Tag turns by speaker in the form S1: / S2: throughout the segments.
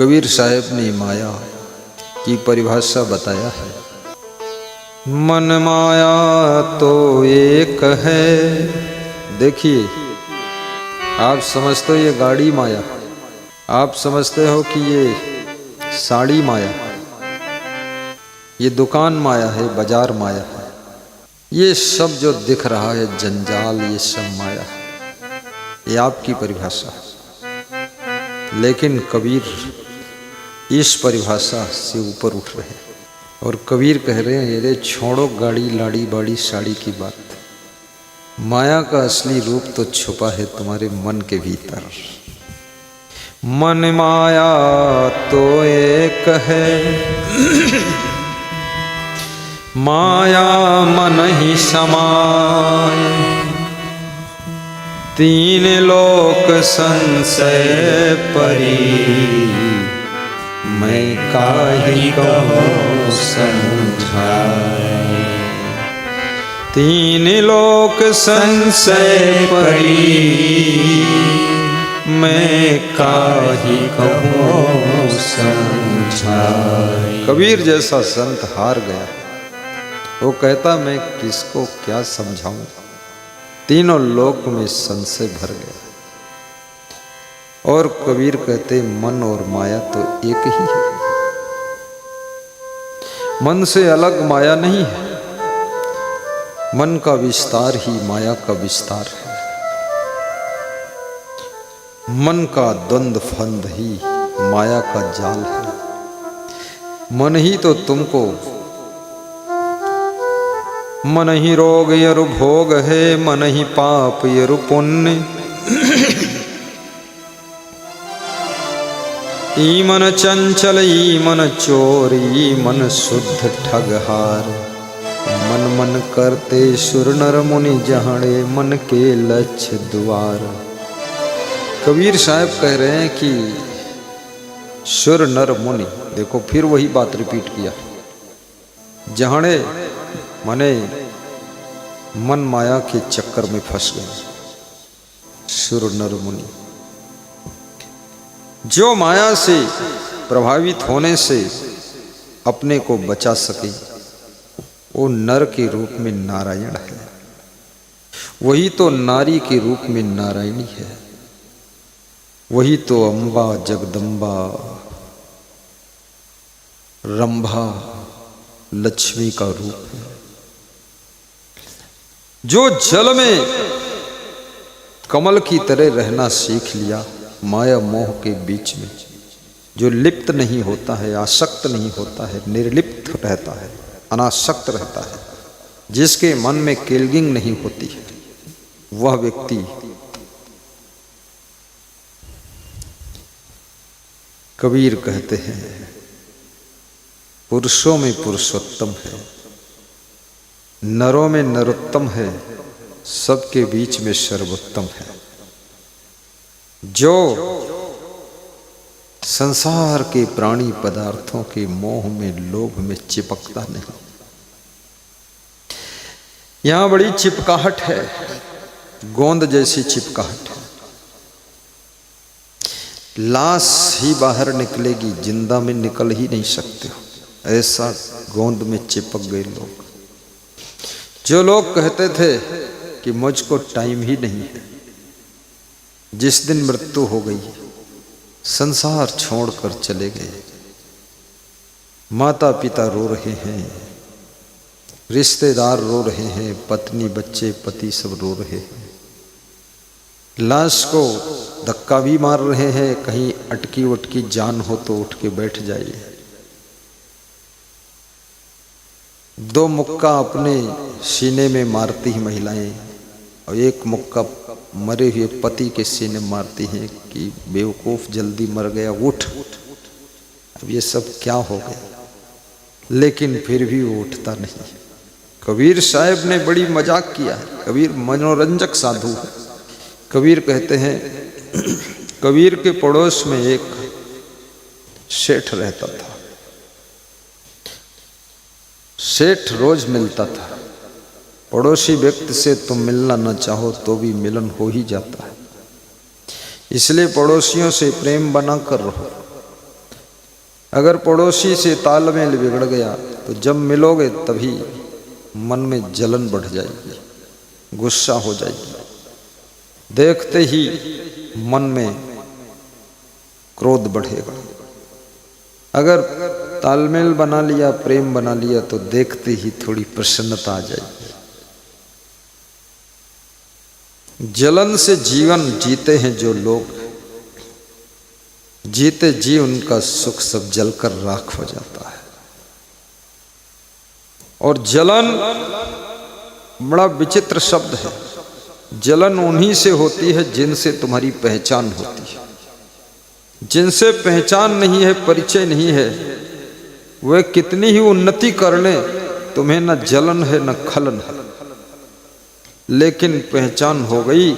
S1: कबीर साहब ने माया की परिभाषा बताया है। मन माया तो एक है। देखिए, आप समझते हो ये गाड़ी माया, आप समझते हो कि ये साड़ी माया, ये दुकान माया है, बाजार माया है, ये सब जो दिख रहा है जंजाल, ये सब माया है। ये आपकी परिभाषा है। लेकिन कबीर इस परिभाषा से ऊपर उठ रहे हैं और कबीर कह रहे हैं, अरे छोड़ो गाड़ी लाड़ी बाड़ी साड़ी की बात। माया का असली रूप तो छुपा है तुम्हारे मन के भीतर। मन माया तो एक है, माया मन ही समाय, तीन लोक संशय परी, मैं काहि कहूँ समझाए। तीन लोक संशय परी, मैं काहि कहूँ समझाए। कबीर जैसा संत हार गया। वो कहता मैं किसको क्या समझाऊं, तीनों लोक में संशय भर गया। और कबीर कहते मन और माया तो एक ही है। मन से अलग माया नहीं है, मन का विस्तार ही माया का विस्तार है। मन का द्वंद्व फंद ही माया का जाल है। मन ही तो तुमको, मन ही रोग यरु भोग है, मन ही पाप यरु पुण्य। ई मन चंचल ई मन चोर, ई मन शुद्ध ठगहार। मन मन करते सुर नर मुनि, जहाड़े मन के लक्ष्य द्वार। कबीर साहब कह रहे हैं कि सुर नर मुनि, देखो फिर वही बात रिपीट किया। जहाड़े माने मन माया के चक्कर में फंस गए सुर नर मुनि। जो माया से प्रभावित होने से अपने को बचा सके, वो नर के रूप में नारायण है। वही तो नारी के रूप में नारायणी है। वही तो अम्बा जगदम्बा रंभा लक्ष्मी का रूप है। जो जल में कमल की तरह रहना सीख लिया, माया मोह के बीच में, जो लिप्त नहीं होता है, आसक्त नहीं होता है, निर्लिप्त रहता है, अनासक्त रहता है, जिसके मन में केलगिंग नहीं होती है, वह व्यक्ति कबीर कहते हैं पुरुषों में पुरुषोत्तम है, नरों में नरोत्तम है, सबके बीच में सर्वोत्तम है। जो संसार के प्राणी पदार्थों के मोह में लोभ में चिपकता नहीं। यहां बड़ी चिपकाहट है, गोंद जैसी चिपकाहट है। लाश ही बाहर निकलेगी, जिंदा में निकल ही नहीं सकते हो, ऐसा गोंद में चिपक गए लोग। जो लोग कहते थे कि मुझको टाइम ही नहीं है, जिस दिन मृत्यु हो गई संसार छोड़कर चले गए। माता पिता रो रहे हैं, रिश्तेदार रो रहे हैं, पत्नी बच्चे पति सब रो रहे हैं। लाश को धक्का भी मार रहे हैं, कहीं अटकी वटकी जान हो तो उठ के बैठ जाइए। दो मुक्का अपने सीने में मारती हैं महिलाएं, और एक मुक्का मरे हुए पति के सीने मारती हैं कि बेवकूफ जल्दी मर गया, उठ। अब ये सब क्या हो गया, लेकिन फिर भी वो उठता नहीं। कबीर साहब ने बड़ी मजाक किया है। कबीर मनोरंजक साधु है। कबीर कहते हैं, कबीर के पड़ोस में एक सेठ रहता था। सेठ रोज मिलता था। पड़ोसी व्यक्ति से तुम मिलना न चाहो तो भी मिलन हो ही जाता है, इसलिए पड़ोसियों से प्रेम बना कर रहो। अगर पड़ोसी से तालमेल बिगड़ गया तो जब मिलोगे तभी मन में जलन बढ़ जाएगी, गुस्सा हो जाएगी, देखते ही मन में क्रोध बढ़ेगा। अगर तालमेल बना लिया, प्रेम बना लिया तो देखते ही थोड़ी प्रसन्नता आ जाएगी। जलन से जीवन जीते हैं जो लोग, जीते जी उनका सुख सब जलकर राख हो जाता है। और जलन बड़ा विचित्र शब्द है। जलन उन्हीं से होती है जिनसे तुम्हारी पहचान होती है। जिनसे पहचान नहीं है, परिचय नहीं है, वे कितनी ही उन्नति कर लें, तुम्हें न जलन है न खलन है। लेकिन पहचान हो गई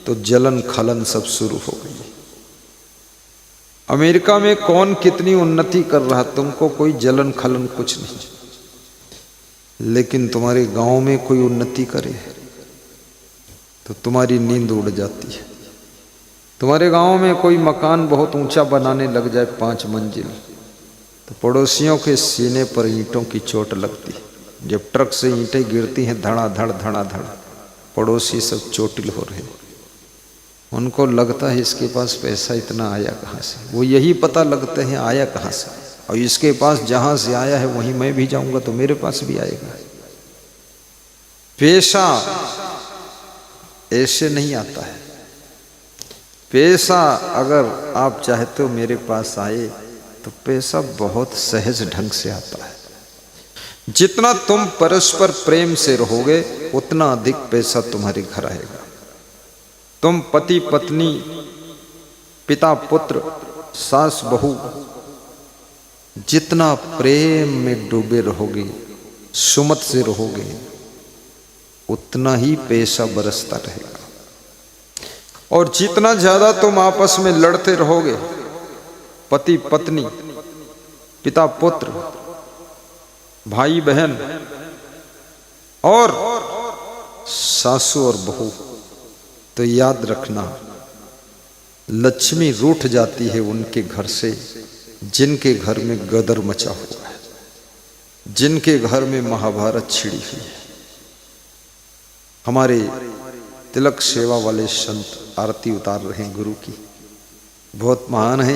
S1: तो जलन खलन सब शुरू हो गई। अमेरिका में कौन कितनी उन्नति कर रहा, तुमको कोई जलन खलन कुछ नहीं। लेकिन तुम्हारे गांव में कोई उन्नति करे तो तुम्हारी नींद उड़ जाती है। तुम्हारे गांव में कोई मकान बहुत ऊंचा बनाने लग जाए, 5 मंजिल, तो पड़ोसियों के सीने पर ईंटों की चोट लगती है। जब ट्रक से ईंटें गिरती हैं धड़ाधड़ धड़ाधड़, पड़ोसी सब चोटिल हो रहे। उनको लगता है इसके पास पैसा इतना आया कहाँ से। वो यही पता लगते हैं आया कहाँ से, और इसके पास जहाँ से आया है वहीं मैं भी जाऊंगा तो मेरे पास भी आएगा। पैसा ऐसे नहीं आता है। पैसा अगर आप चाहते हो मेरे पास आए तो पैसा बहुत सहज ढंग से आता है। जितना तुम परस्पर प्रेम से रहोगे उतना अधिक पैसा तुम्हारे घर आएगा। तुम पति पत्नी, पिता पुत्र, सास बहू जितना प्रेम में डूबे रहोगे, सुमत से रहोगे, उतना ही पैसा बरसता रहेगा। और जितना ज्यादा तुम आपस में लड़ते रहोगे, पति पत्नी, पिता पुत्र, भाई बहन और सासू और बहू, तो याद रखना लक्ष्मी रूठ जाती है उनके घर से जिनके घर में गदर मचा हुआ है, जिनके घर में महाभारत छिड़ी हुई है। हमारे तिलक सेवा वाले संत आरती उतार रहे हैं गुरु की, बहुत महान है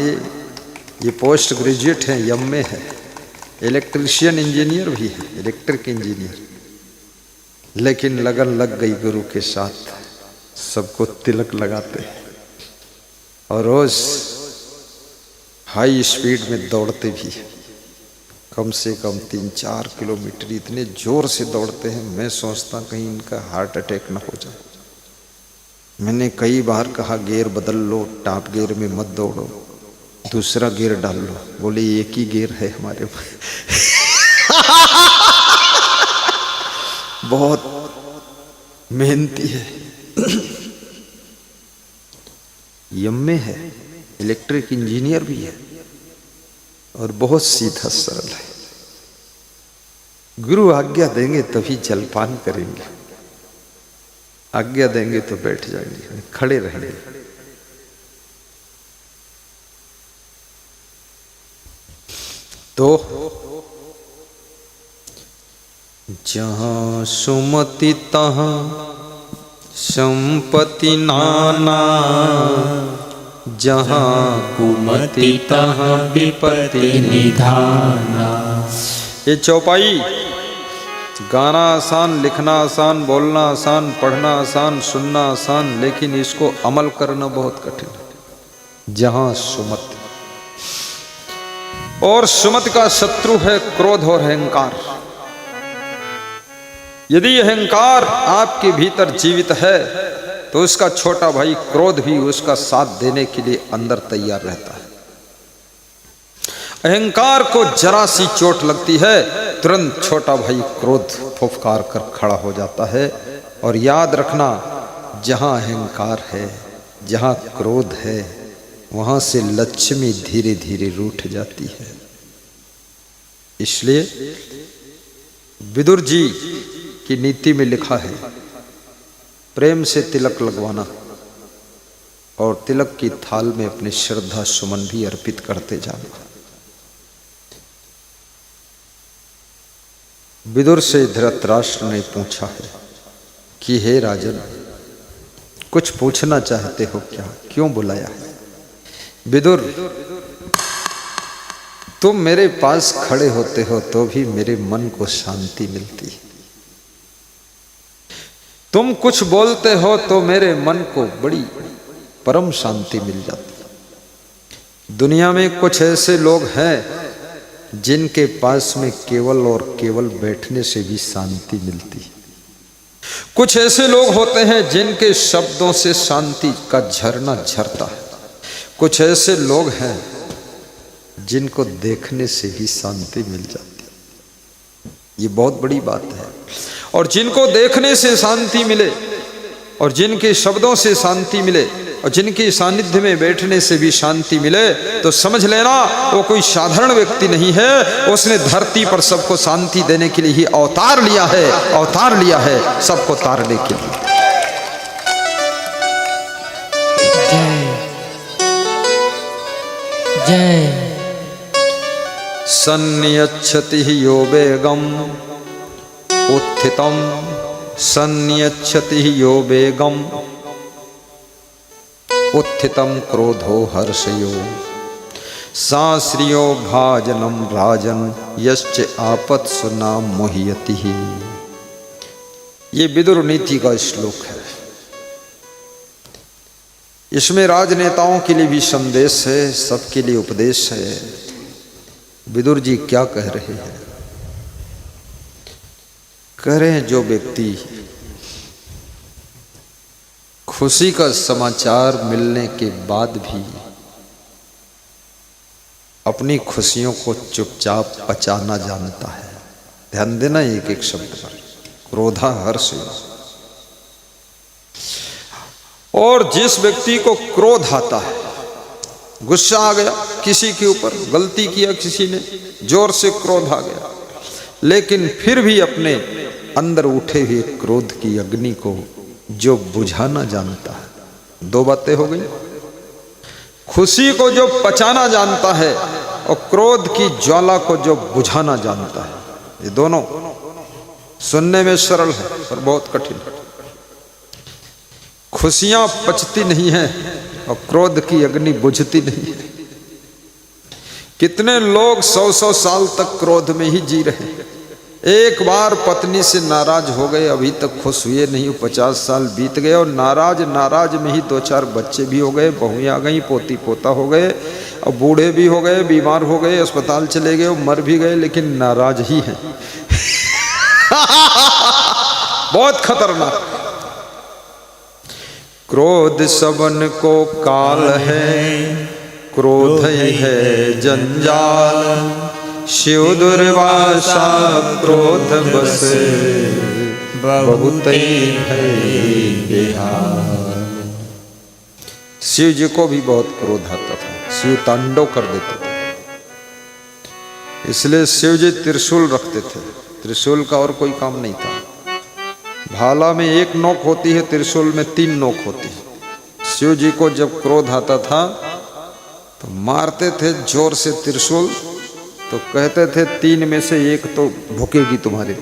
S1: ये पोस्ट ग्रेजुएट हैं, एमए है, इलेक्ट्रीशियन इंजीनियर भी है, इलेक्ट्रिक इंजीनियर, लेकिन लगन लग गई गुरु के साथ। सबको तिलक लगाते हैं और रोज हाई स्पीड में दौड़ते भी हैं, कम से कम 3-4 किलोमीटर इतने जोर से दौड़ते हैं। मैं सोचता कहीं इनका हार्ट अटैक न हो जाए। मैंने कई बार कहा गियर बदल लो, टॉप गियर में मत दौड़ो, दूसरा गियर डाल लो। बोले एक ही गियर है हमारे बहुत मेहनती है, एमए है, इलेक्ट्रिक इंजीनियर भी है और बहुत सीधा सरल है। गुरु आज्ञा देंगे तभी जलपान करेंगे, आज्ञा देंगे तो बैठ जाएंगे, खड़े रहेंगे। तो जहाँ सुमति तहाँ संपत्ति नाना, जहाँ कुमति तहाँ विपत्ति निधाना। ये चौपाई गाना आसान, लिखना आसान, बोलना आसान, पढ़ना आसान, सुनना आसान, लेकिन इसको अमल करना बहुत कठिन है। जहाँ सुमति, और सुमति का शत्रु है क्रोध और अहंकार। यदि अहंकार आपके भीतर जीवित है तो उसका छोटा भाई क्रोध भी उसका साथ देने के लिए अंदर तैयार रहता है। अहंकार को जरा सी चोट लगती है, तुरंत छोटा भाई क्रोध फुफकार कर खड़ा हो जाता है। और याद रखना, जहां अहंकार है, जहां क्रोध है, वहां से लक्ष्मी धीरे धीरे रूठ जाती है। इसलिए विदुर जी की नीति में लिखा है, प्रेम से तिलक लगवाना और तिलक की थाल में अपने श्रद्धा सुमन भी अर्पित करते जाना। विदुर से धृतराष्ट्र ने पूछा है कि हे राजन, कुछ पूछना चाहते हो क्या, क्यों बुलाया है? विदुर, तुम मेरे पास खड़े होते हो तो भी मेरे मन को शांति मिलती है। तुम कुछ बोलते हो तो मेरे मन को बड़ी परम शांति मिल जाती है। दुनिया में कुछ ऐसे लोग हैं जिनके पास में केवल और केवल बैठने से भी शांति मिलती है। कुछ ऐसे लोग होते हैं जिनके शब्दों से शांति का झरना झरता है। कुछ ऐसे लोग हैं जिनको देखने से ही शांति मिल जाती है। ये बहुत बड़ी बात है। और जिनको देखने से शांति मिले और जिनके शब्दों से शांति मिले और जिनके सानिध्य में बैठने से भी शांति मिले, तो समझ लेना वो कोई साधारण व्यक्ति नहीं है। उसने धरती पर सबको शांति देने के लिए ही अवतार लिया है, सबको तारने के लिए।
S2: जय
S1: सन्नियच्छति यो वेगम उत्थितम, सन्नियच्छति यो वेगम उत्थितम क्रोधो हर्षयो, साश्रियो भाजनम राजन यश्च आपत्सु नाम मोहयति। ये विदुर नीति का श्लोक है। इसमें राजनेताओं के लिए भी संदेश है, सबके लिए उपदेश है। विदुर जी क्या कह रहे हैं? कह रहे हैं जो व्यक्ति खुशी का समाचार मिलने के बाद भी अपनी खुशियों को चुपचाप पचाना जानता है। ध्यान देना एक एक शब्द पर। क्रोधा हर्ष। और जिस व्यक्ति को क्रोध आता है, गुस्सा आ गया किसी के ऊपर, गलती किया किसी ने, जोर से क्रोध आ गया, लेकिन फिर भी अपने अंदर उठे हुए क्रोध की अग्नि को जो बुझाना जानता है। दो बातें हो गई। खुशी को जो पचाना जानता है और क्रोध की ज्वाला को जो बुझाना जानता है। ये दोनों सुनने में सरल है पर बहुत कठिन। खुशियां पचती नहीं है और क्रोध की अग्नि बुझती नहीं है। कितने लोग 100-100 साल तक क्रोध में ही जी रहे हैं। एक बार पत्नी से नाराज हो गए, अभी तक खुश हुए नहीं, 50 साल बीत गए और नाराज में ही 2-4 बच्चे भी हो गए, बहुएं आ गई, पोती पोता हो गए, और बूढ़े भी हो गए, बीमार हो गए, अस्पताल चले गए, मर भी गए, लेकिन नाराज ही हैं। बहुत खतरनाक। क्रोध सबन को काल है, क्रोध है जंजाल, शिव दुर्वासा क्रोध बस बहुत है बेहाल। शिव जी को भी बहुत क्रोध आता था, शिव तांडव कर देते थे, इसलिए शिव जी त्रिशूल रखते थे। त्रिशूल का और कोई काम नहीं था। भाला में 1 नोक होती है, त्रिशूल में 3 नोक होती है। शिव जी को जब क्रोध आता था तो मारते थे जोर से त्रिशूल, तो कहते थे 3 में से 1 तो भुकेगी तुम्हारे।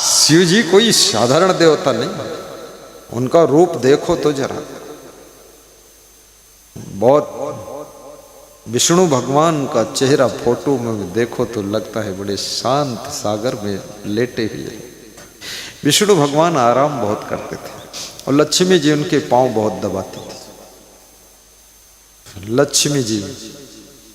S1: शिव जी कोई साधारण देवता नहीं, उनका रूप देखो तो जरा। बहुत विष्णु भगवान का चेहरा फोटो में देखो तो लगता है बड़े शांत सागर में लेटे हुए। विष्णु भगवान आराम बहुत करते थे और लक्ष्मी जी उनके पांव बहुत दबाती थी। लक्ष्मी जी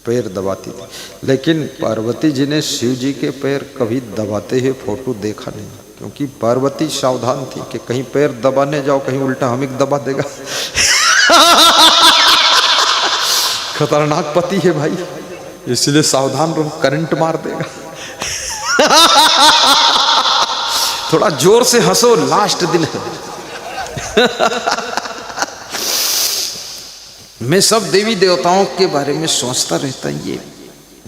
S1: पैर दबाती थी, लेकिन पार्वती जी ने शिव जी के पैर कभी दबाते हुए फोटो देखा नहीं, क्योंकि पार्वती सावधान थी कि कहीं पैर दबाने जाओ, कहीं उल्टा हमें दबा देगा। खतरनाक पति है भाई, इसलिए सावधान रहो, करंट मार देगा। थोड़ा जोर से हंसो, लास्ट दिन है। मैं सब देवी देवताओं के बारे में सोचता रहता हूं, ये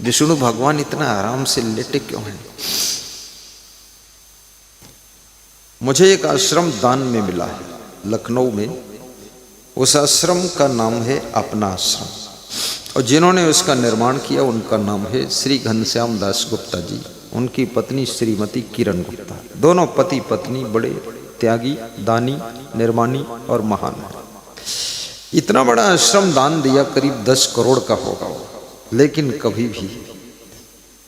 S1: विष्णु भगवान इतना आराम से लेटे क्यों हैं। मुझे एक आश्रम दान में मिला है लखनऊ में। उस आश्रम का नाम है अपना आश्रम, और जिन्होंने उसका निर्माण किया उनका नाम है श्री घनश्याम दास गुप्ता जी, उनकी पत्नी श्रीमती किरण गुप्ता। दोनों पति पत्नी बड़े त्यागी, दानी, निर्माणी और महान है। इतना बड़ा आश्रम दान दिया, करीब 10 करोड़ का होगा वो, लेकिन कभी भी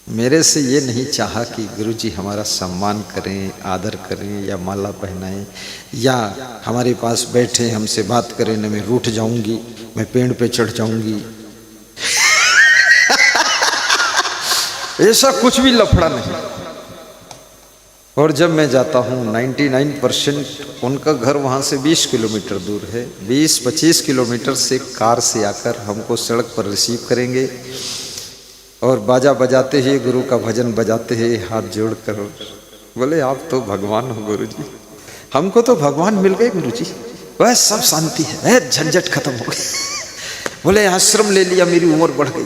S1: मेरे से ये नहीं चाहा कि गुरुजी हमारा सम्मान करें, आदर करें या माला पहनाएं या हमारे पास बैठे हमसे बात करें, न मैं रूठ जाऊंगी, मैं पेड़ पे चढ़ जाऊंगी। ऐसा कुछ भी लफड़ा नहीं। और जब मैं जाता हूँ 99% उनका घर वहाँ से 20 किलोमीटर दूर है, 20-25 किलोमीटर से कार से आकर हमको सड़क पर रिसीव करेंगे और बाजा बजाते ही गुरु का भजन बजाते ही हाथ जोड़ कर बोले आप तो भगवान हो गुरुजी, हमको तो भगवान मिल गए गुरुजी, वह सब शांति है, झंझट खत्म हो गई। बोले आश्रम ले लिया, मेरी उम्र बढ़ गई,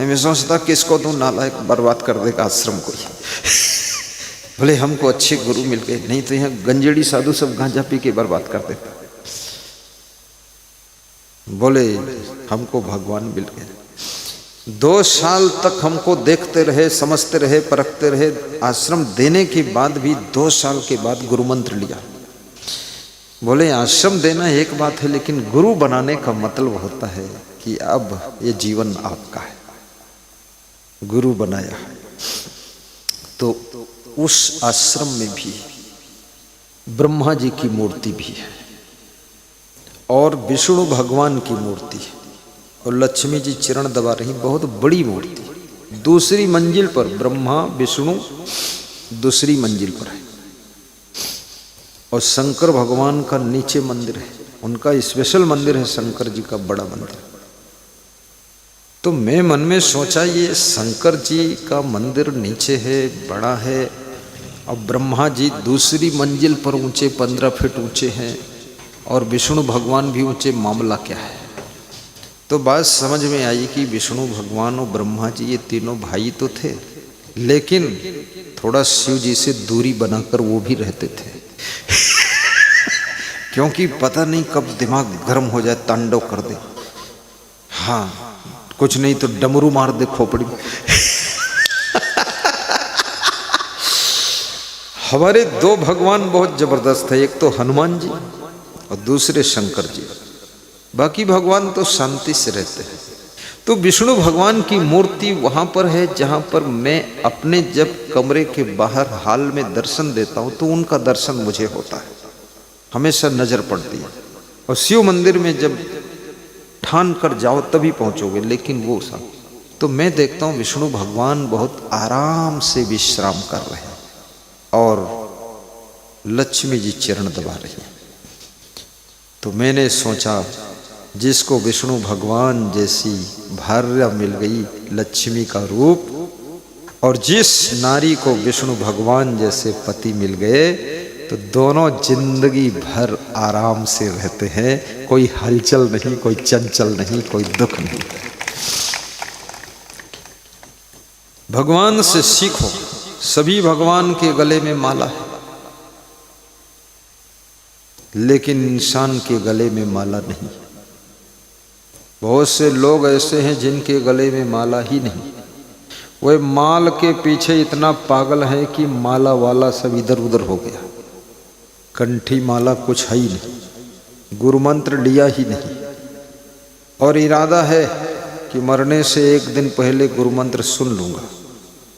S1: मैं सोचता किसको दूं, नालायक बर्बाद कर देगा आश्रम को। बोले हमको अच्छे गुरु मिल गए, नहीं तो यहाँ गंजेड़ी साधु सब गांजा पी के बर्बाद कर देता। बोले हमको भगवान मिल गए। 2 साल तक हमको देखते रहे, समझते रहे, परखते रहे। आश्रम देने के बाद भी 2 साल के बाद गुरु मंत्र लिया। बोले आश्रम देना एक बात है, लेकिन गुरु बनाने का मतलब होता है कि अब ये जीवन आपका है। गुरु बनाया है तो उस आश्रम में भी ब्रह्मा जी की मूर्ति भी है और विष्णु भगवान की मूर्ति है और लक्ष्मी जी चरण दबा रही, बहुत बड़ी मूर्ति। दूसरी मंजिल पर ब्रह्मा विष्णु दूसरी मंजिल पर है और शंकर भगवान का नीचे मंदिर है, उनका स्पेशल मंदिर है, शंकर जी का बड़ा मंदिर। तो मैं मन में सोचा ये शंकर जी का मंदिर नीचे है, बड़ा है, और ब्रह्मा जी दूसरी मंजिल पर ऊंचे 15 फीट ऊंचे हैं और विष्णु भगवान भी ऊंचे, मामला क्या है। तो बात समझ में आई कि विष्णु भगवान और ब्रह्मा जी ये तीनों भाई तो थे, लेकिन थोड़ा शिव जी से दूरी बनाकर वो भी रहते थे। क्योंकि पता नहीं कब दिमाग गर्म हो जाए, तांडव कर दे। हाँ, कुछ नहीं तो डमरू मार दे खोपड़ी। हमारे 2 भगवान बहुत जबरदस्त है, एक तो हनुमान जी और दूसरे शंकर जी। बाकी भगवान तो शांति से रहते हैं। तो विष्णु भगवान की मूर्ति वहां पर है जहां पर मैं अपने जब कमरे के बाहर हाल में दर्शन देता हूं तो उनका दर्शन मुझे होता है, हमेशा नजर पड़ती है। और शिव मंदिर में जब ठान कर जाओ तभी पहुंचोगे, लेकिन वो सब तो मैं देखता हूँ विष्णु भगवान बहुत आराम से विश्राम कर रहे हैं और लक्ष्मी जी चरण दबा रही है। तो मैंने सोचा जिसको विष्णु भगवान जैसी भार्या मिल गई, लक्ष्मी का रूप, और जिस नारी को विष्णु भगवान जैसे पति मिल गए, तो दोनों जिंदगी भर आराम से रहते हैं। कोई हलचल नहीं, कोई चंचल नहीं, कोई दुख नहीं। भगवान से सीखो, सभी भगवान के गले में माला है, लेकिन इंसान के गले में माला नहीं। बहुत से लोग ऐसे हैं जिनके गले में माला ही नहीं। वह माल के पीछे इतना पागल है कि माला वाला सब इधर उधर हो गया। कंठी माला कुछ है ही नहीं, गुरु मंत्र लिया ही नहीं, और इरादा है कि मरने से 1 दिन पहले गुरु मंत्र सुन लूँगा।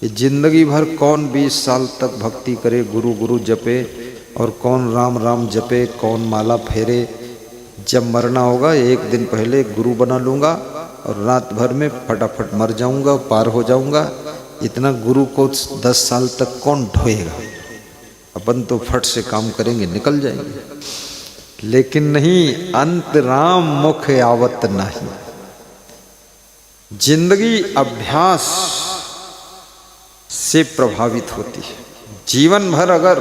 S1: ये जिंदगी भर कौन 20 साल तक भक्ति करे, गुरु गुरु जपे, और कौन राम राम जपे, कौन माला फेरे। जब मरना होगा 1 दिन पहले गुरु बना लूँगा और रात भर में फटाफट मर जाऊँगा, पार हो जाऊँगा। इतना गुरु को 10 साल तक कौन ढोएगा। अपन तो फट से काम करेंगे, निकल जाएंगे। लेकिन नहीं, अंत राम मुख आवत नहीं। जिंदगी अभ्यास से प्रभावित होती है। जीवन भर अगर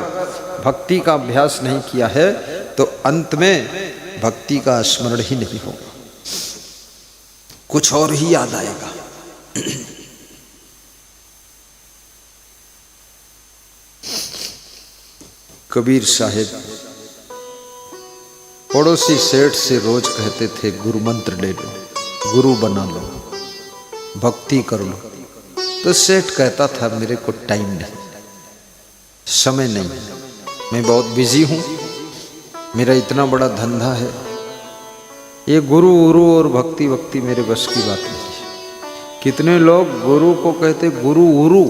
S1: भक्ति का अभ्यास नहीं किया है तो अंत में भक्ति का स्मरण ही नहीं होगा, कुछ और ही याद आएगा। कबीर साहेब पड़ोसी सेठ से रोज कहते थे गुरु मंत्र ले लो, गुरु बना लो। भक्ति कर लो। तो सेठ कहता था मेरे को टाइम नहीं, समय नहीं, मैं बहुत बिजी हूँ, मेरा इतना बड़ा धंधा है, ये गुरु उरु और भक्ति वक्ति मेरे बस की बात नहीं है। कितने लोग गुरु को कहते गुरु उरु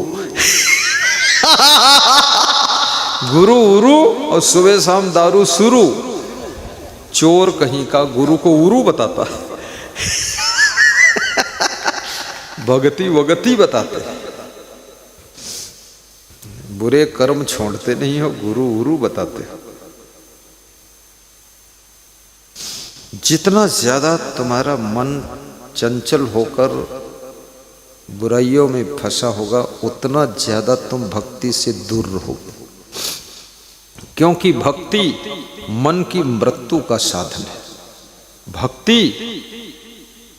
S1: गुरु उरु और सुबह शाम दारू शुरू। चोर कहीं का गुरु को उरु बताता है, भगति वगति बताते हैं। बुरे कर्म छोड़ते नहीं हो, गुरु उरु बताते हो। जितना ज्यादा तुम्हारा मन चंचल होकर बुराइयों में फंसा होगा, उतना ज्यादा तुम भक्ति से दूर रहोगे। क्योंकि भक्ति मन की मृत्यु का साधन है। भक्ति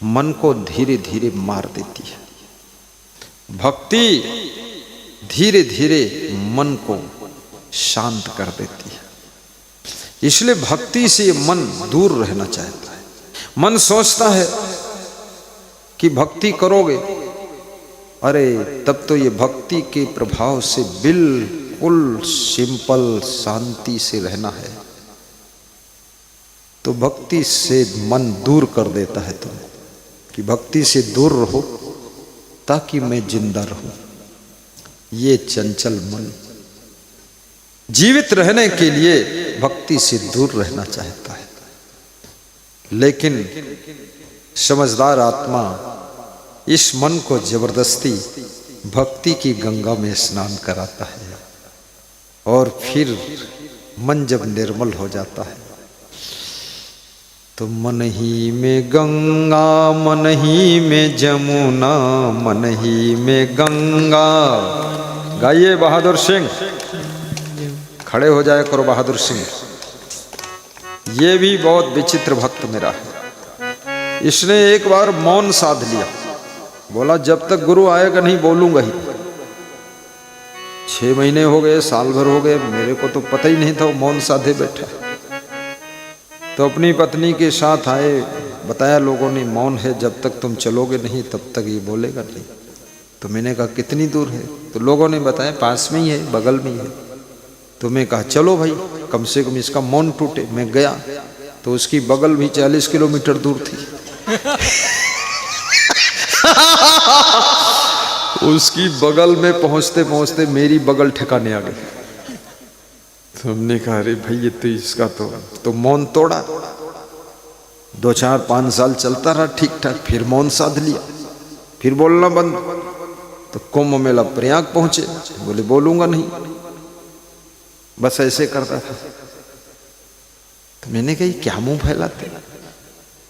S1: मन को धीरे धीरे मार देती है। भक्ति धीरे धीरे मन को शांत कर देती है। इसलिए भक्ति से मन दूर रहना चाहता है। मन सोचता है कि भक्ति करोगे, अरे तब तो ये भक्ति के प्रभाव से बिल्कुल सिंपल शांति से रहना है। तो भक्ति से मन दूर कर देता है तुम्हें कि भक्ति से दूर रहो ताकि मैं जिंदा रहूं। ये चंचल मन जीवित रहने के लिए भक्ति से दूर रहना चाहता है, लेकिन समझदार आत्मा इस मन को जबरदस्ती भक्ति की गंगा में स्नान कराता है और फिर मन जब निर्मल हो जाता है तो मन ही में गंगा, मन ही में जमुना, मन ही में गंगा। गाइए बहादुर सिंह, खड़े हो जाए करो बहादुर सिंह। ये भी बहुत विचित्र भक्त मेरा है। इसने एक बार मौन साध लिया, बोला जब तक गुरु आएगा नहीं बोलूंगा ही। 6 महीने हो गए, साल भर हो गए, मेरे को तो पता ही नहीं था वो मौन साधे बैठा। तो अपनी पत्नी के साथ आए, बताया लोगों ने मौन है, जब तक तुम चलोगे नहीं तब तक ये बोलेगा नहीं। तो मैंने कहा कितनी दूर है? तो लोगों ने बताया पास में ही है, बगल में ही है। तो मैं कहा चलो भाई, कम से कम इसका मौन टूटे। मैं गया तो उसकी बगल भी 40 किलोमीटर दूर थी। उसकी बगल में पहुंचते पहुंचते मेरी बगल ठिकाने आ गई। तो हमने कहा अरे भाई ये तो इसका तो मौन तोड़ा। 2, 4, 5 साल चलता रहा ठीक ठाक, फिर मौन साध लिया, फिर बोलना बंद। तो कुंभ मेला प्रयाग पहुंचे, बोले बोलूंगा नहीं, बस ऐसे करता था। तो मैंने कहा क्या मुंह फैलाते?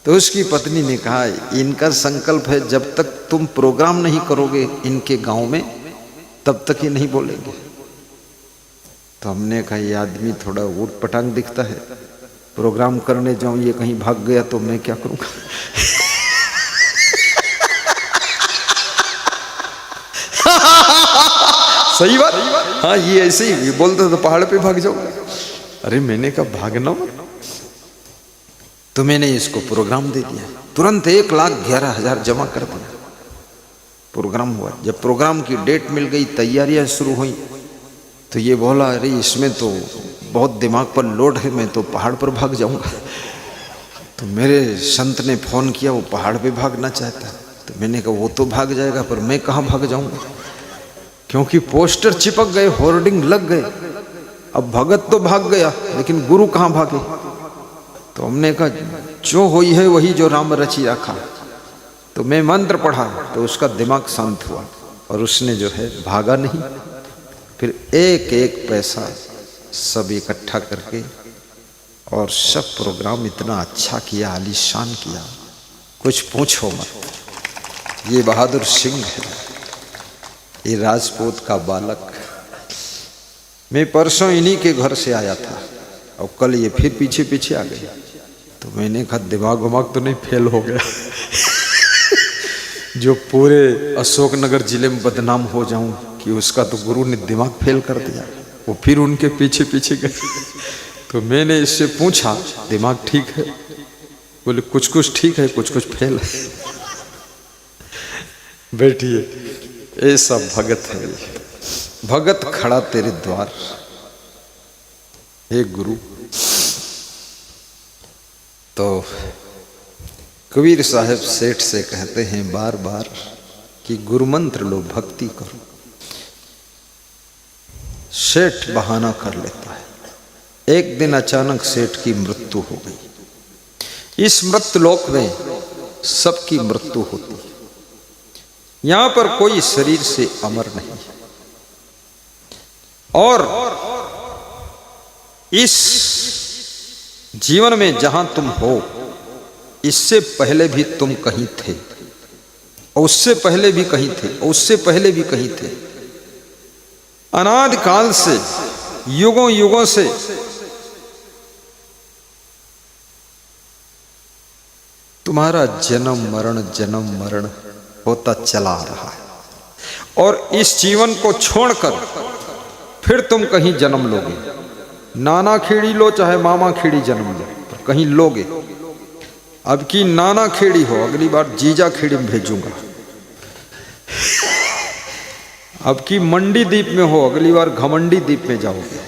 S1: तो उसकी पत्नी ने कहा इनका संकल्प है जब तक तुम प्रोग्राम नहीं करोगे इनके गांव में तब तक ये नहीं बोलेंगे। तो हमने कहा ये आदमी थोड़ा ऊट पटांग दिखता है, प्रोग्राम करने जाऊं ये कहीं भाग गया तो मैं क्या करूंगा? सही बात। हाँ ये ऐसे ही बोलते तो पहाड़ पे भाग जाओ। अरे मैंने कहा भागना मत। तो मैंने इसको प्रोग्राम दे दिया, तुरंत 1,11,000 जमा कर दिया। प्रोग्राम हुआ। जब प्रोग्राम की डेट मिल गई, तैयारियां शुरू हुई, तो ये बोला अरे इसमें तो बहुत दिमाग पर लोड है, मैं तो पहाड़ पर भाग जाऊंगा। तो मेरे संत ने फोन किया, वो पहाड़ पे भागना चाहता है। तो मैंने कहा वो तो भाग जाएगा पर मैं कहाँ भाग जाऊंगा, क्योंकि पोस्टर चिपक गए, होर्डिंग लग गए। अब भगत तो भाग गया लेकिन गुरु कहाँ भागे? तो हमने कहा जो हुई है वही जो राम रची रखा। तो मैं मंत्र पढ़ा तो उसका दिमाग शांत हुआ और उसने जो है भागा नहीं। फिर एक एक पैसा सब इकट्ठा करके और सब प्रोग्राम इतना अच्छा किया, आलीशान किया, कुछ पूछो मत। ये बहादुर सिंह है, ये राजपूत का बालक। मैं परसों इन्हीं के घर से आया था और कल ये फिर पीछे पीछे आ गया। तो मैंने कहा दिमाग वमाग तो नहीं फेल हो गया जो पूरे अशोकनगर जिले में बदनाम हो जाऊं कि उसका तो गुरु ने दिमाग फेल कर दिया। वो फिर उनके पीछे पीछे गए। तो मैंने इससे पूछा दिमाग ठीक है? बोले कुछ कुछ ठीक है, कुछ कुछ फेल है। बैठिए, ऐसा भगत है ये। भगत खड़ा तेरे द्वार, हे गुरु। तो कबीर साहब सेठ से कहते हैं बार बार कि गुरु मंत्र लो, भक्ति करो। सेठ बहाना कर लेता है। एक दिन अचानक सेठ की मृत्यु हो गई। इस मृत्युलोक में सबकी मृत्यु होती है, यहां पर कोई शरीर से अमर नहीं है। और इस जीवन में जहां तुम हो, इससे पहले भी तुम कहीं थे, और उससे पहले भी कहीं थे, और उससे पहले भी कहीं थे। अनादि काल से, युगों युगों से तुम्हारा जन्म मरण होता चला आ रहा है। और इस जीवन को छोड़कर फिर तुम कहीं जन्म लोगे। नाना खेड़ी लो चाहे मामा खेड़ी जन्म लो, पर कहीं लोगे। अब की नाना खेड़ी हो, अगली बार जीजा खेड़ी में भेजूंगा। अब की मंडी द्वीप में हो, अगली बार घमंडी द्वीप में जाओगे।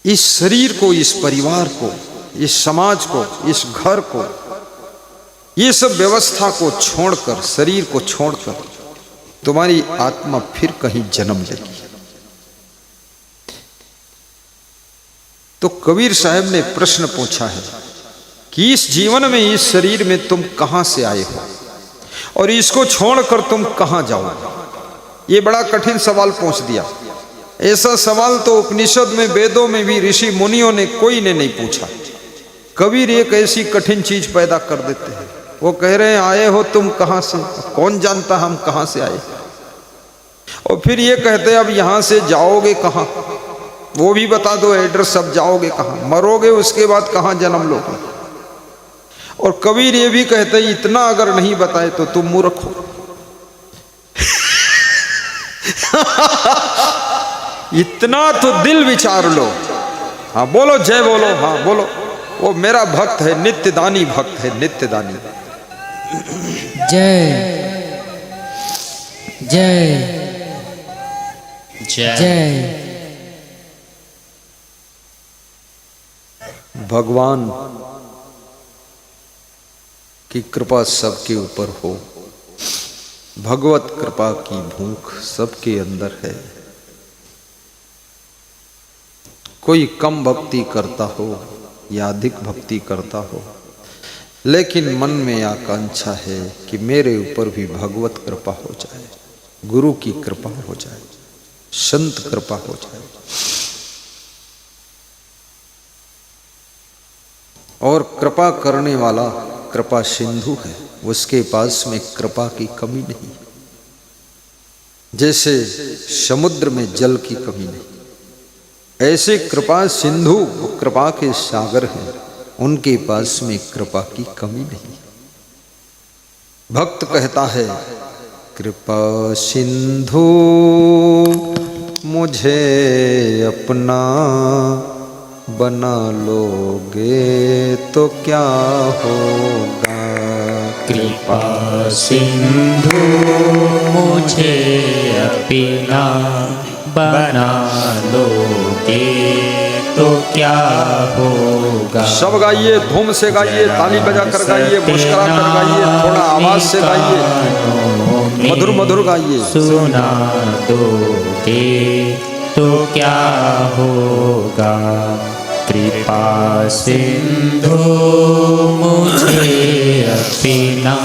S1: इस शरीर को, इस परिवार को, इस समाज को, इस घर को, ये सब व्यवस्था को छोड़कर, शरीर को छोड़कर तुम्हारी आत्मा फिर कहीं जन्म लेगी। तो कबीर साहब ने प्रश्न पूछा है कि इस जीवन में, इस शरीर में तुम कहां से आए हो और इसको छोड़कर तुम कहां जाओगे? ये बड़ा कठिन सवाल पूछ दिया। ऐसा सवाल तो उपनिषद में, वेदों में भी ऋषि मुनियों ने कोई ने नहीं पूछा। कबीर एक ऐसी कठिन चीज पैदा कर देते हैं। वो कह रहे हैं आए हो तुम कहां से, कौन जानता हम कहां से आए। और फिर ये कहते हैं अब यहां से जाओगे कहां, वो भी बता दो एड्रेस, अब जाओगे कहां, मरोगे उसके बाद कहां जन्म लोगे। और कबीर ये भी कहते हैं इतना अगर नहीं बताए तो तुम मूर्ख हो। इतना तो दिल विचार लो। हाँ बोलो, जय बोलो, हाँ बोलो। वो मेरा भक्त है, नित्यदानी भक्त है, नित्यदानी।
S2: जय जय जय जय।
S1: भगवान की कृपा सबके ऊपर हो। भगवत कृपा की भूख सबके अंदर है। कोई कम भक्ति करता हो या अधिक भक्ति करता हो, लेकिन मन में आकांक्षा है कि मेरे ऊपर भी भगवत कृपा हो जाए, गुरु की कृपा हो जाए, संत कृपा हो जाए। और कृपा करने वाला कृपा सिंधु है, उसके पास में कृपा की कमी नहीं। जैसे समुद्र में जल की कमी नहीं, ऐसे कृपा सिंधु, कृपा के सागर हैं, उनके पास में कृपा की कमी नहीं। भक्त कहता है कृपा सिंधु मुझे अपना बना लोगे तो क्या होगा।
S2: कृपा सिंधु मुझे अपना बना लोगे तो क्या होगा।
S1: सब गाइए, धूम से गाइए, ताली बजा कर गाइए, मुस्कुरा कर गाइए, थोड़ा आवाज से गाइए, मधुर मधुर गाइए।
S2: सुना दोगे तो क्या होगा। कृपा सिंधु मुझे अपना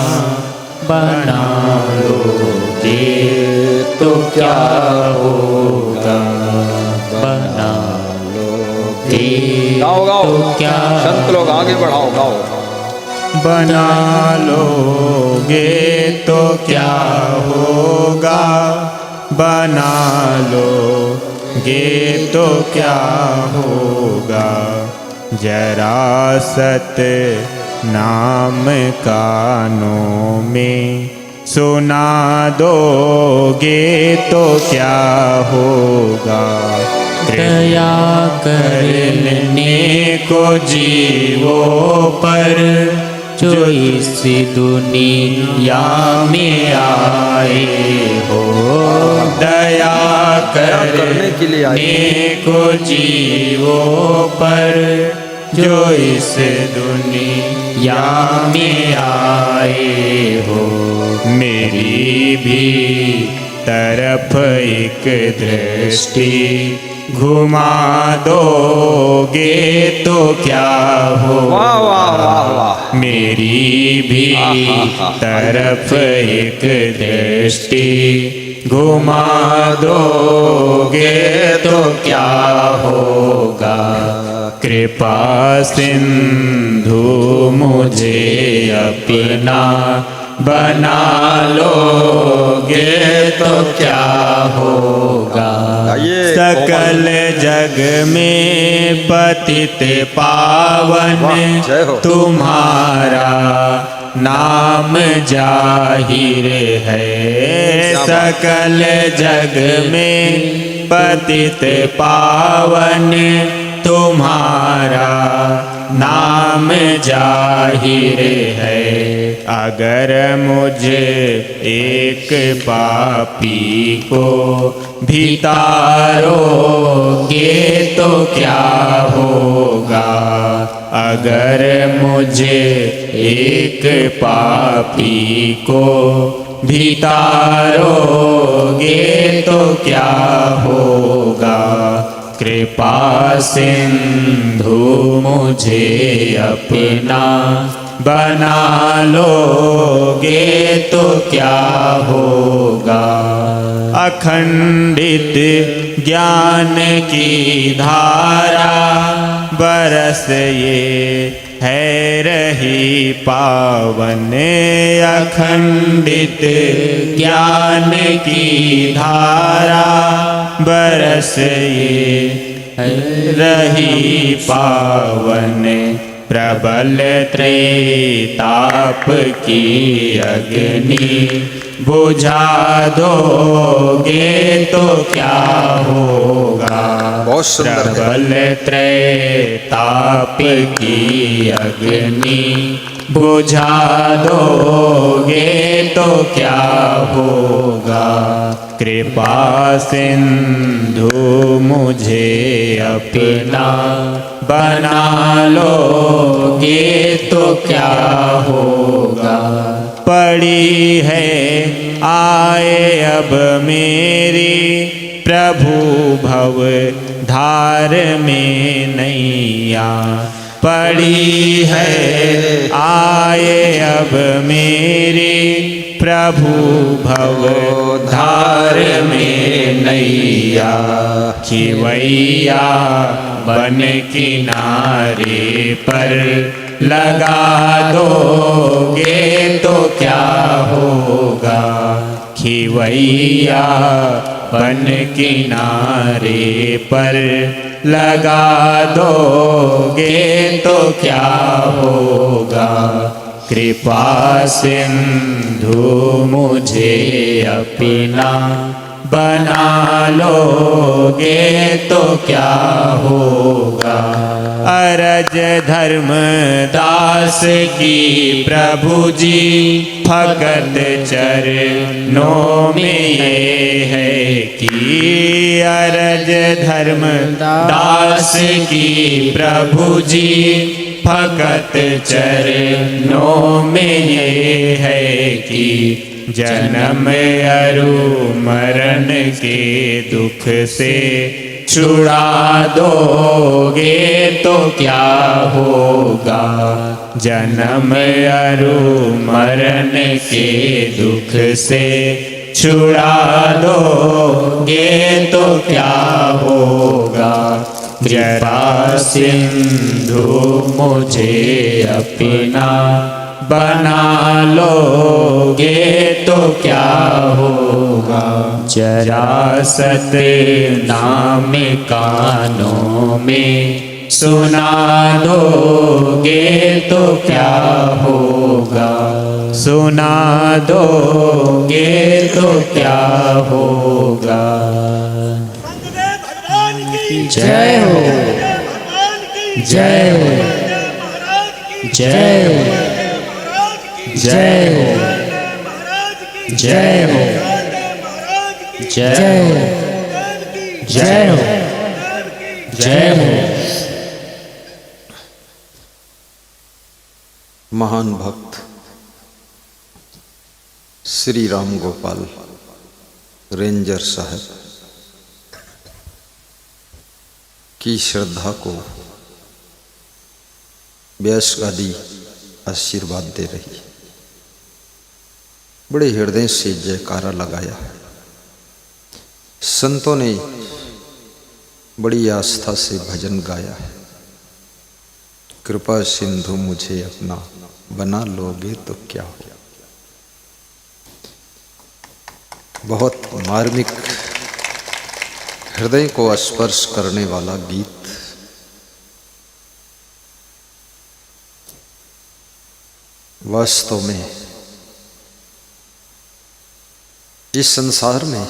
S2: बना लोगे तो क्या होगा। बना लोगे
S1: गाओ गाओ,
S2: तो क्या,
S1: संत लोग आगे बढ़ाओ, गाओ।
S2: बना लोगे तो क्या होगा। बना लोगे तो क्या होगा। जरा सत नाम कानों में सुना दोगे तो क्या होगा। दया करने को जीवों पर जो इस दुनिया में आए हो। दया
S1: करने के लिए आए
S2: को जीवों पर जो इस दुनिया में आए हो। मेरी भी तरफ एक दृष्टि घुमा दोगे तो क्या हो।
S1: वाह वाह वाह वाह।
S2: मेरी भी तरफ एक दृष्टि घुमा दोगे तो क्या होगा। कृपा सिंधु मुझे अपना बना लोगे तो क्या होगा। सकल जग में पतित पावन तुम्हारा नाम जाहिर है। सकल जग में पतित पावन तुम्हारा नाम जाहिर है। अगर मुझे एक पापी को भी तारोगे तो क्या होगा। अगर मुझे एक पापी को भी तारोगे तो क्या होगा। कृपा सिंधु मुझे अपना बना लोगे तो क्या होगा। अखंडित ज्ञान की धारा बरस ये है रही पावन। अखंडित ज्ञान की धारा बरस ये रही पावन। प्रबल त्रेताप की अग्नि बुझा दोगे तो क्या होगा। प्रबल त्रेताप की अग्नि बुझा दोगे तो क्या होगा। कृपा सिंधु मुझे अपना बना लोगे तो क्या होगा। पड़ी है आए अब मेरी प्रभु भव धार में नैया। पड़ी है आए अब मेरी प्रभु भव धार में नैया। खिवैया बन किनारे पर लगा दोगे तो क्या होगा। खिवैया बन किनारे पर लगा दोगे तो क्या होगा। कृपा सिंधु मुझे अपना बना लोगे तो क्या होगा। अरज धर्म दास की प्रभु जी भगत चरणों में ये है कि। अरज धर्म दास की प्रभु जी भगत चरणों में ये है कि। जन्म अरु मरण के दुख से छुड़ा दोगे तो क्या होगा। जन्म अरु मरण के दुख से छुड़ा दोगे तो क्या होगा। कृपा सिंधु मुझे अपना बना लोगे तो क्या होगा। जरासत नाम कानों में सुना दोगे तो क्या होगा। सुना दोगे तो क्या होगा। जय हो जय हो जय हो जय हो, जय हो, जय हो, जय हो, जय हो।
S1: महान भक्त श्री राम गोपाल रेंजर साहब की श्रद्धा को व्यास आदि आशीर्वाद दे रही है। बड़े हृदय से जयकारा लगाया है। संतों ने बड़ी आस्था से भजन गाया है। कृपा सिंधु मुझे अपना बना लोगे तो क्या हो। बहुत मार्मिक हृदय को स्पर्श करने वाला गीत। वास्तव में इस संसार में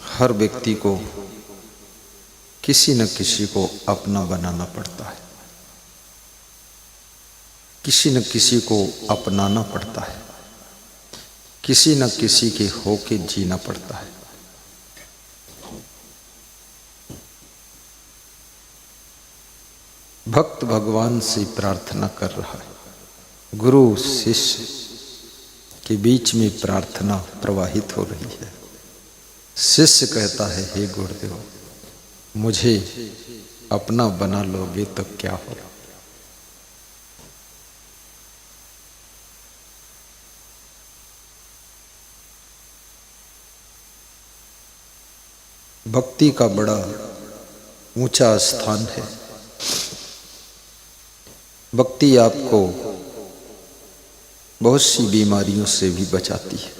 S1: हर व्यक्ति को किसी न किसी को अपना बनाना पड़ता है, किसी न किसी को अपनाना पड़ता है, किसी न किसी के होके जीना पड़ता है। भक्त भगवान से प्रार्थना कर रहा है। गुरु शिष्य के बीच में प्रार्थना प्रवाहित हो रही है। शिष्य कहता है, हे गुरुदेव, मुझे अपना बना लोगे तो क्या हो। भक्ति का बड़ा ऊंचा स्थान है। भक्ति आपको बहुत सी बीमारियों से भी बचाती है।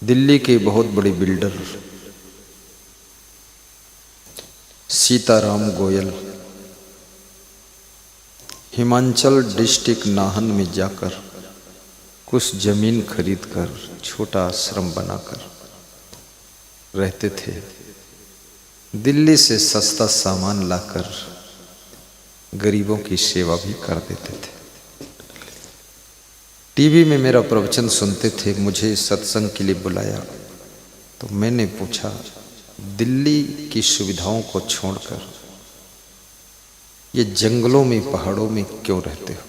S1: दिल्ली के बहुत बड़े बिल्डर सीताराम गोयल हिमाचल डिस्ट्रिक्ट नाहन में जाकर कुछ जमीन खरीदकर छोटा आश्रम बनाकर रहते थे। दिल्ली से सस्ता सामान लाकर गरीबों की सेवा भी कर देते थे। टीवी में मेरा प्रवचन सुनते थे। मुझे सत्संग के लिए बुलाया तो मैंने पूछा, दिल्ली की सुविधाओं को छोड़कर ये जंगलों में पहाड़ों में क्यों रहते हो।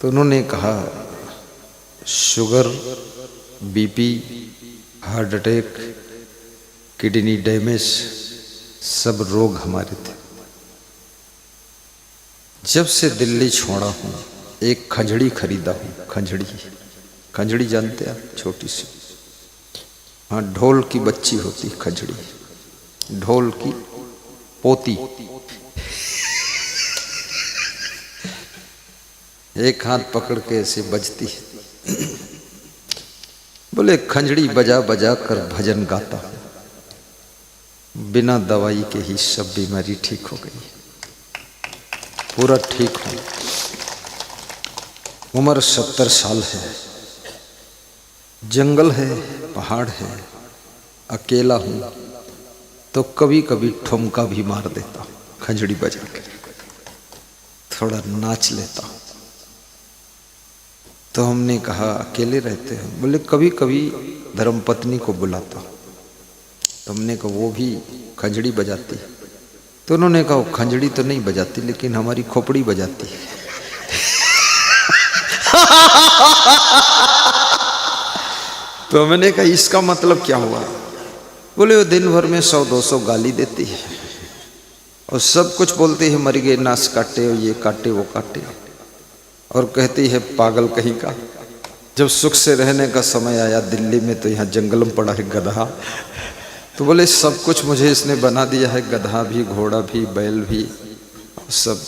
S1: तो उन्होंने कहा, sugar, BP, heart attack, kidney damage सब रोग हमारे थे। जब से दिल्ली छोड़ा हूँ एक खंजड़ी खरीदा हूँ। खंजड़ी जानते हैं, छोटी सी, हाँ, ढोल की बच्ची होती खंजड़ी, ढोल की पोती। एक हाथ पकड़ के ऐसे बजती है। बोले, खंजड़ी बजा बजा कर भजन गाता हूँ। बिना दवाई के ही सब बीमारी ठीक हो गई, पूरा ठीक हूँ। उम्र 70 साल है। जंगल है, पहाड़ है, अकेला हूँ तो कभी कभी ठुमका भी मार देता हूँ। खंजड़ी बजा के थोड़ा नाच लेता हूँ। तो हमने कहा, अकेले रहते हैं। बोले, कभी कभी धर्मपत्नी को बुलाता हूँ। तो हमने कहा, वो भी खंजड़ी बजाती है। तो उन्होंने कहा, खंजड़ी तो नहीं बजाती लेकिन हमारी खोपड़ी बजाती है। तो मैंने कहा, इसका मतलब क्या हुआ। बोले, वो दिन भर में 100-200 गाली देती है और सब कुछ बोलती है, मर गए, नाश काटे, ये काटे, वो काटे, और कहती है पागल कहीं का। जब सुख से रहने का समय आया दिल्ली में तो यहाँ जंगल में पड़ा है गधा। तो बोले, सब कुछ मुझे इसने बना दिया है, गधा भी, घोड़ा भी, बैल भी, सब।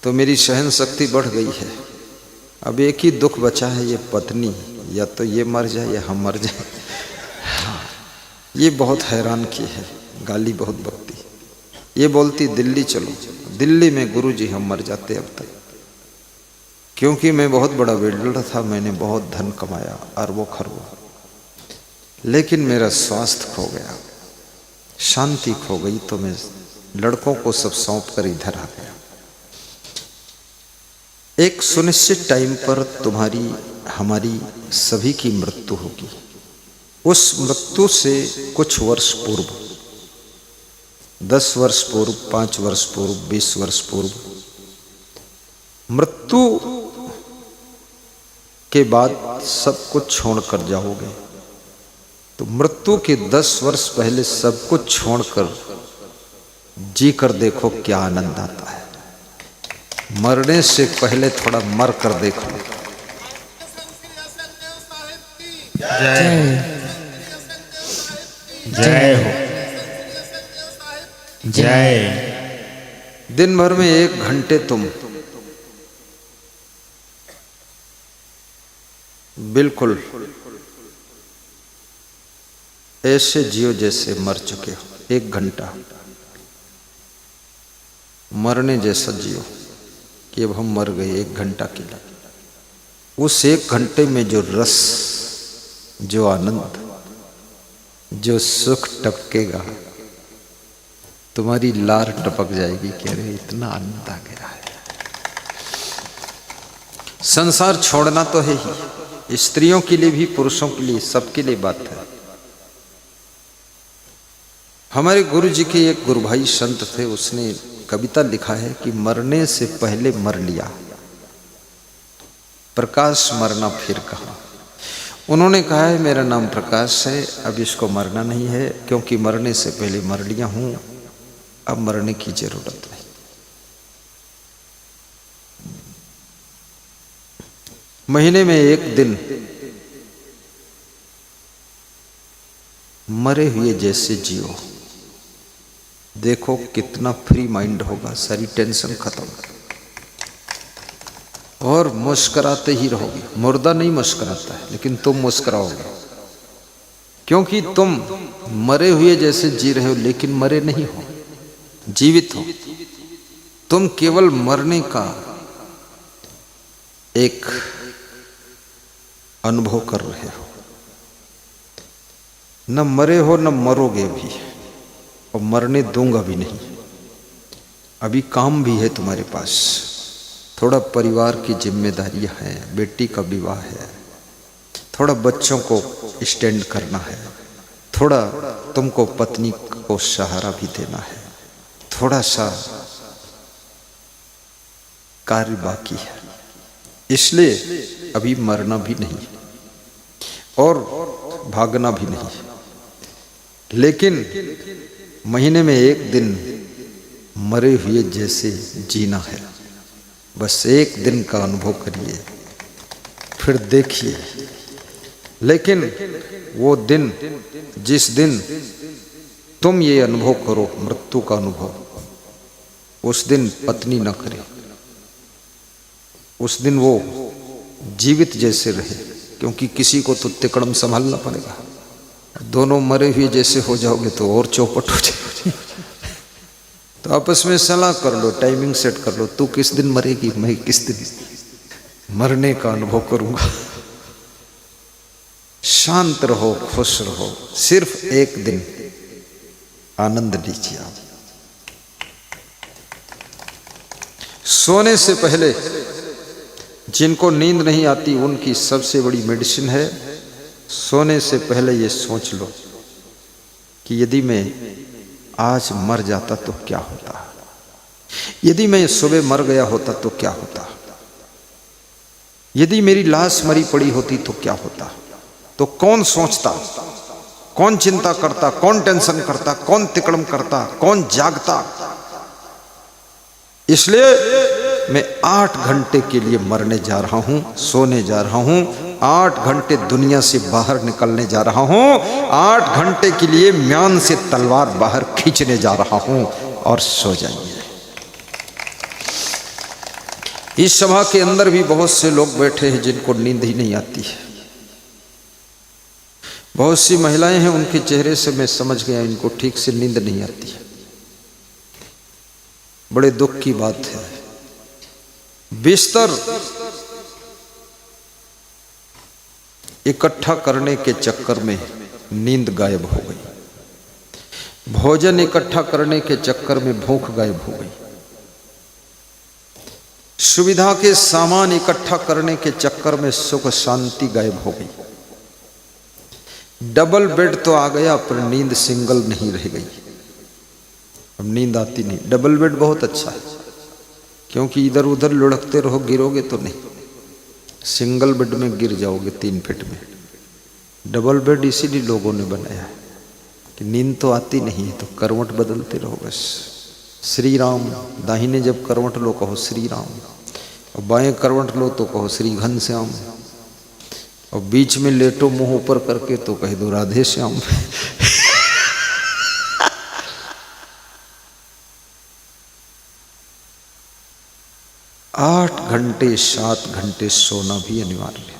S1: तो मेरी सहन शक्ति बढ़ गई है। अब एक ही दुख बचा है, ये पत्नी, या तो ये मर जाए या हम मर जाए। ये बहुत हैरान की है, गाली बहुत बकती। ये बोलती, दिल्ली चलो, दिल्ली में गुरुजी हम मर जाते अब तक। क्योंकि मैं बहुत बड़ा बिल्डर था, मैंने बहुत धन कमाया, अरबों खरबों, लेकिन मेरा स्वास्थ्य खो गया, शांति खो गई। तो मैं लड़कों को सब सौंप कर इधर आ गया। एक सुनिश्चित टाइम पर तुम्हारी हमारी सभी की मृत्यु होगी। उस मृत्यु से कुछ वर्ष पूर्व, 10 वर्ष पूर्व, 5 वर्ष पूर्व, 20 वर्ष पूर्व, मृत्यु के बाद सब कुछ छोड़कर जाओगे। तो मृत्यु के 10 वर्ष पहले सब कुछ छोड़कर जी कर देखो क्या आनंद आता है। मरने से पहले थोड़ा मर कर देखो।
S2: जय जय हो, जय।
S1: दिन भर में 1 घंटे तुम बिल्कुल ऐसे जियो जैसे मर चुके हो। 1 घंटा मरने जैसा जियो कि अब हम मर गए 1 घंटा के लिए। उस 1 घंटे में जो रस, जो आनंद, जो सुख टपकेगा, तुम्हारी लार टपक जाएगी कि अरे इतना आनंद आ गया है। संसार छोड़ना तो है ही, स्त्रियों के लिए भी, पुरुषों के लिए, सबके लिए बात है। हमारे गुरु जी के एक गुरु भाई संत थे, उसने कविता लिखा है कि मरने से पहले मर लिया, प्रकाश मरना फिर कहा। उन्होंने कहा है मेरा नाम प्रकाश है, अब इसको मरना नहीं है, क्योंकि मरने से पहले मर लिया हूं, अब मरने की जरूरत नहीं। महीने में 1 दिन मरे हुए जैसे जियो, देखो कितना फ्री माइंड होगा, सारी टेंशन खत्म और मुस्कुराते ही रहोगे। मुर्दा नहीं मुस्कुराता है, लेकिन तुम मुस्कुराओगे, क्योंकि तुम मरे हुए जैसे जी रहे हो, लेकिन मरे नहीं हो, जीवित हो। तुम केवल मरने का एक अनुभव कर रहे हो, न मरे हो न मरोगे भी, और मरने दूंगा भी नहीं। अभी काम भी है तुम्हारे पास, थोड़ा परिवार की जिम्मेदारियां हैं, बेटी का विवाह है, थोड़ा बच्चों को स्टैंड करना है, थोड़ा तुमको पत्नी को सहारा भी देना है, थोड़ा सा कार्य बाकी है। इसलिए अभी मरना भी नहीं और भागना भी नहीं, लेकिन महीने में 1 दिन मरे हुए जैसे जीना है। बस 1 दिन का अनुभव करिए, फिर देखिए। लेकिन वो दिन, जिस दिन तुम ये अनुभव करो, मृत्यु का अनुभव, उस दिन पत्नी न करे, उस दिन वो जीवित जैसे रहे, क्योंकि किसी को तो तिकड़म संभालना पड़ेगा। दोनों मरे हुए जैसे हो जाओगे तो और चौपट हो जाएगी। तो आपस में सलाह कर लो, टाइमिंग सेट कर लो, तू किस दिन मरेगी, मैं किस दिन मरने का अनुभव करूंगा। शांत रहो, खुश रहो, सिर्फ 1 दिन आनंद लीजिए आप। सोने से पहले जिनको नींद नहीं आती, उनकी सबसे बड़ी मेडिसिन है, सोने से पहले ये सोच लो कि यदि मैं आज मर जाता तो क्या होता, यदि मैं सुबह मर गया होता तो क्या होता, यदि मेरी लाश मरी पड़ी होती तो क्या होता। तो कौन सोचता, कौन चिंता करता, कौन टेंशन करता, कौन तिकड़म करता, कौन जागता। इसलिए मैं 8 घंटे के लिए मरने जा रहा हूं, सोने जा रहा हूं, 8 घंटे दुनिया से बाहर निकलने जा रहा हूं, 8 घंटे के लिए म्यान से तलवार बाहर खींचने जा रहा हूं। और सो जाइए। इस सभा के अंदर भी बहुत से लोग बैठे हैं जिनको नींद ही नहीं आती है। बहुत सी महिलाएं हैं, उनके चेहरे से मैं समझ गया इनको ठीक से नींद नहीं आती है। बड़े दुख की बात है। बिस्तर इकट्ठा करने के चक्कर में नींद गायब हो गई। भोजन इकट्ठा करने के चक्कर में भूख गायब हो गई, सुविधा के सामान इकट्ठा करने के चक्कर में सुख शांति गायब हो गई। डबल बेड तो आ गया पर नींद सिंगल नहीं रह गई, अब नींद आती नहीं। डबल बेड बहुत अच्छा है क्योंकि इधर उधर लुढ़कते रहो, गिरोगे तो नहीं। सिंगल बेड में गिर जाओगे 3 फीट में। डबल बेड इसीलिए लोगों ने बनाया है कि नींद तो आती नहीं है तो करवट बदलते रहो बस। श्री राम, दाहिने जब करवट लो कहो श्री राम, और बाएं करवट लो तो कहो श्री घनश्याम, और बीच में लेटो मुंह ऊपर करके तो कह दो राधे श्याम। 8 घंटे 7 घंटे सोना भी अनिवार्य है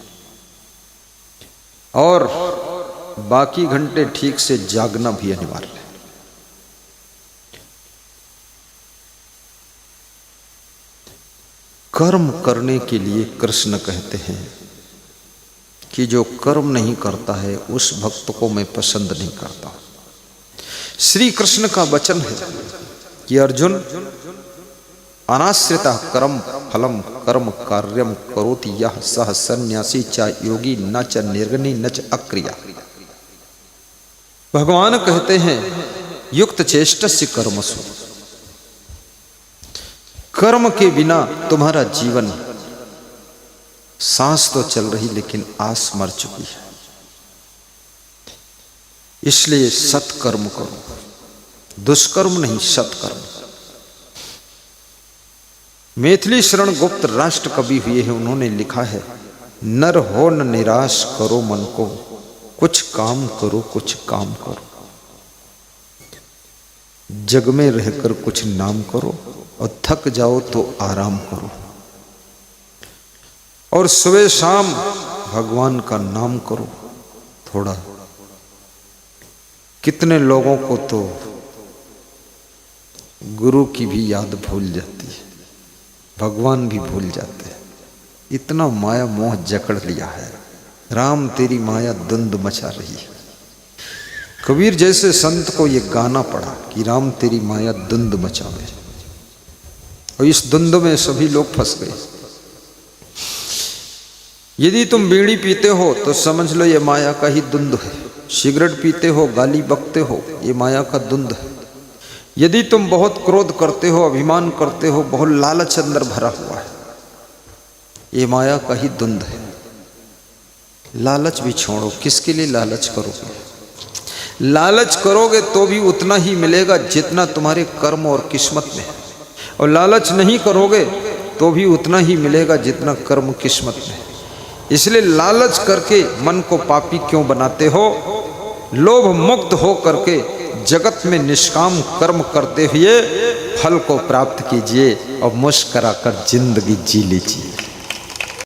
S1: और बाकी घंटे ठीक से जागना भी अनिवार्य है। कर्म करने के लिए कृष्ण कहते हैं कि जो कर्म नहीं करता है उस भक्त को मैं पसंद नहीं करता। श्री कृष्ण का वचन है कि अर्जुन अनाश्रिता कर्म फलम कर्म कार्यम करोति यह सह सन्यासी च योगी न च निर्गुणी न च अक्रिया। भगवान कहते हैं युक्त चेष्टस्य कर्मसु, कर्म के बिना तुम्हारा जीवन, सांस तो चल रही लेकिन आस मर चुकी है। इसलिए सत्कर्म करो, दुष्कर्म नहीं सत्कर्म। मैथिली शरण गुप्त राष्ट्र कवि हुए हैं, उन्होंने लिखा है नर हो न निराश करो मन को, कुछ काम करो कुछ काम करो। जग में रहकर कुछ नाम करो और थक जाओ तो आराम करो, और सुबह शाम भगवान का नाम करो थोड़ा। कितने लोगों को तो गुरु की भी याद भूल जाती है, भगवान भी भूल जाते हैं। इतना माया मोह जकड़ लिया है, राम तेरी माया द्वंद मचा रही है। कबीर जैसे संत को ये गाना पड़ा कि राम तेरी माया द्वंद मचावे, और इस द्वंद में सभी लोग फंस गए। यदि तुम बीड़ी पीते हो तो समझ लो ये माया का ही द्वंद है, सिगरेट पीते हो गाली बकते हो ये माया का द्वंद है। यदि तुम बहुत क्रोध करते हो, अभिमान करते हो, बहुत लालच अंदर भरा हुआ है, ये माया का ही द्वंद है। लालच भी छोड़ो, किसके लिए लालच करोगे? लालच करोगे तो भी उतना ही मिलेगा जितना तुम्हारे कर्म और किस्मत में है, और लालच नहीं करोगे तो भी उतना ही मिलेगा जितना कर्म किस्मत में है। इसलिए लालच करके मन को पापी क्यों बनाते हो? लोभ मुक्त हो करके जगत में निष्काम कर्म करते हुए फल को प्राप्त कीजिए और मुस्कुराकर जिंदगी जी लीजिए।